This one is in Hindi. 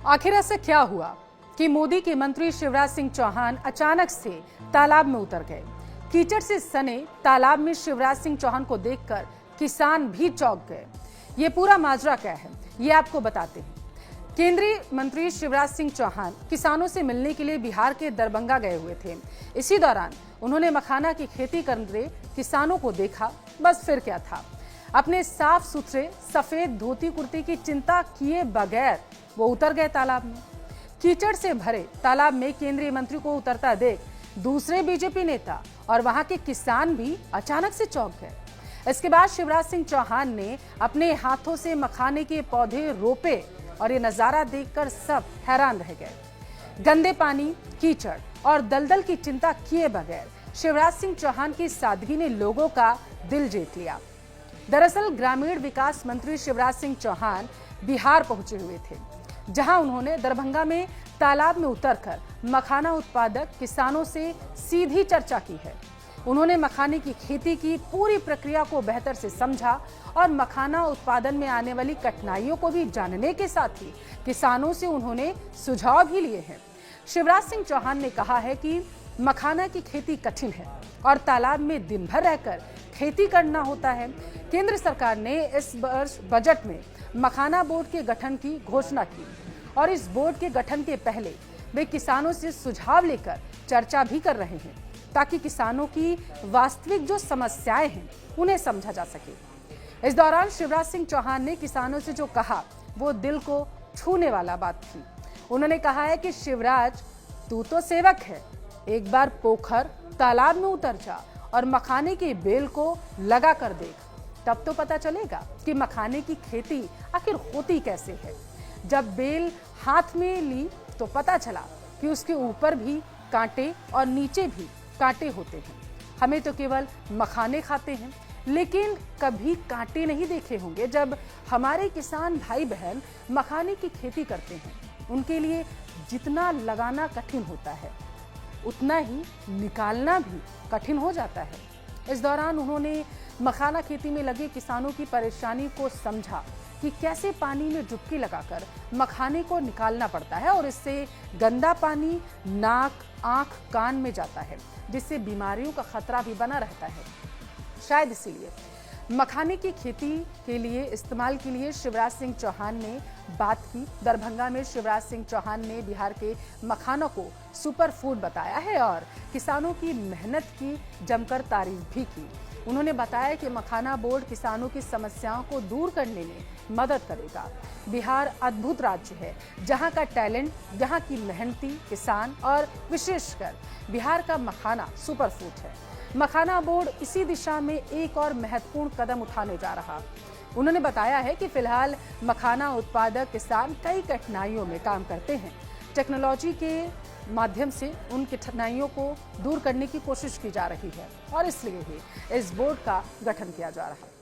आखिर ऐसा क्या हुआ कि मोदी के मंत्री शिवराज सिंह चौहान अचानक से तालाब में उतर गए। कीचड़ से सने तालाब में शिवराज सिंह चौहान को देखकर किसान भी चौंक गए। ये पूरा माजरा क्या है, ये आपको बताते हैं। केंद्रीय मंत्री शिवराज सिंह चौहान किसानों से मिलने के लिए बिहार के दरभंगा गए हुए थे। इसी दौरान उन्होंने मखाना की खेती कर रहे किसानों को देखा। बस फिर क्या था, अपने साफ सुथरे सफेद धोती कुर्ती की चिंता किए बगैर वो उतर गए तालाब में। कीचड़ से भरे तालाब में केंद्रीय मंत्री को उतरता देख दूसरे बीजेपी नेता और वहां के किसान भी अचानक से चौंक गए। इसके बाद शिवराज सिंह चौहान ने अपने हाथों से मखाने के पौधे रोपे और ये नजारा देखकर सब हैरान रह गए। गंदे पानी, कीचड़ और दलदल की चिंता किए बगैर शिवराज सिंह चौहान की सादगी ने लोगों का दिल जीत लिया। दरअसल ग्रामीण विकास मंत्री शिवराज सिंह चौहान बिहार पहुंचे हुए थे, जहां उन्होंने दरभंगा में तालाब में उतरकर मखाना उत्पादक किसानों से सीधी चर्चा की है। उन्होंने मखाने की खेती की पूरी प्रक्रिया को बेहतर से समझा और मखाना उत्पादन में आने वाली कठिनाइयों को भी जानने के साथ ही किसानों से उन्होंने सुझाव भी लिए हैं। शिवराज सिंह चौहान ने कहा है कि मखाना की खेती कठिन है और तालाब में दिन भर रहकर खेती करना होता है। केंद्र सरकार ने इस वर्ष बजट में मखाना बोर्ड के गठन की घोषणा की और इस बोर्ड के गठन के पहले वे किसानों से सुझाव लेकर चर्चा भी कर रहे हैं, ताकि किसानों की वास्तविक जो समस्याएं हैं उन्हें समझा जा सके। इस दौरान शिवराज सिंह चौहान ने किसानों से जो कहा वो दिल को छूने वाला बात थी। उन्होंने कहा है कि शिवराज, तू तो सेवक है, एक बार पोखर तालाब में उतर जा और मखाने की बेल को लगा कर देख, तब तो पता चलेगा कि मखाने की खेती आखिर होती कैसे है। जब बेल हाथ में ली तो पता चला कि उसके ऊपर भी कांटे और नीचे भी कांटे होते हैं। हमें तो केवल मखाने खाते हैं, लेकिन कभी कांटे नहीं देखे होंगे। जब हमारे किसान भाई बहन मखाने की खेती करते हैं, उनके लिए जितना लगाना कठिन होता है, उतना ही निकालना भी कठिन हो जाता है। इस दौरान उन्होंने मखाना खेती में लगे किसानों की परेशानी को समझा कि कैसे पानी में डुबकी लगाकर मखाने को निकालना पड़ता है और इससे गंदा पानी नाक, आंख, कान में जाता है, जिससे बीमारियों का खतरा भी बना रहता है। शायद इसीलिए मखाने की खेती के लिए इस्तेमाल के लिए शिवराज सिंह चौहान ने बात की। दरभंगा में शिवराज सिंह चौहान ने बिहार के मखानों को सुपर फूड बताया है और किसानों की मेहनत की जमकर तारीफ भी की। उन्होंने बताया कि मखाना बोर्ड किसानों की समस्याओं को दूर करने में मदद करेगा। बिहार अद्भुत राज्य है, जहां का टैलेंट, जहां की मेहनती किसान और विशेषकर बिहार का मखाना सुपर फूड है। मखाना बोर्ड इसी दिशा में एक और महत्वपूर्ण कदम उठाने जा रहा। उन्होंने बताया है कि फिलहाल मखाना उत्पादक किसान कई कठिनाइयों में काम करते हैं। टेक्नोलॉजी के माध्यम से उन कठिनाइयों को दूर करने की कोशिश की जा रही है और इसलिए ही इस बोर्ड का गठन किया जा रहा है।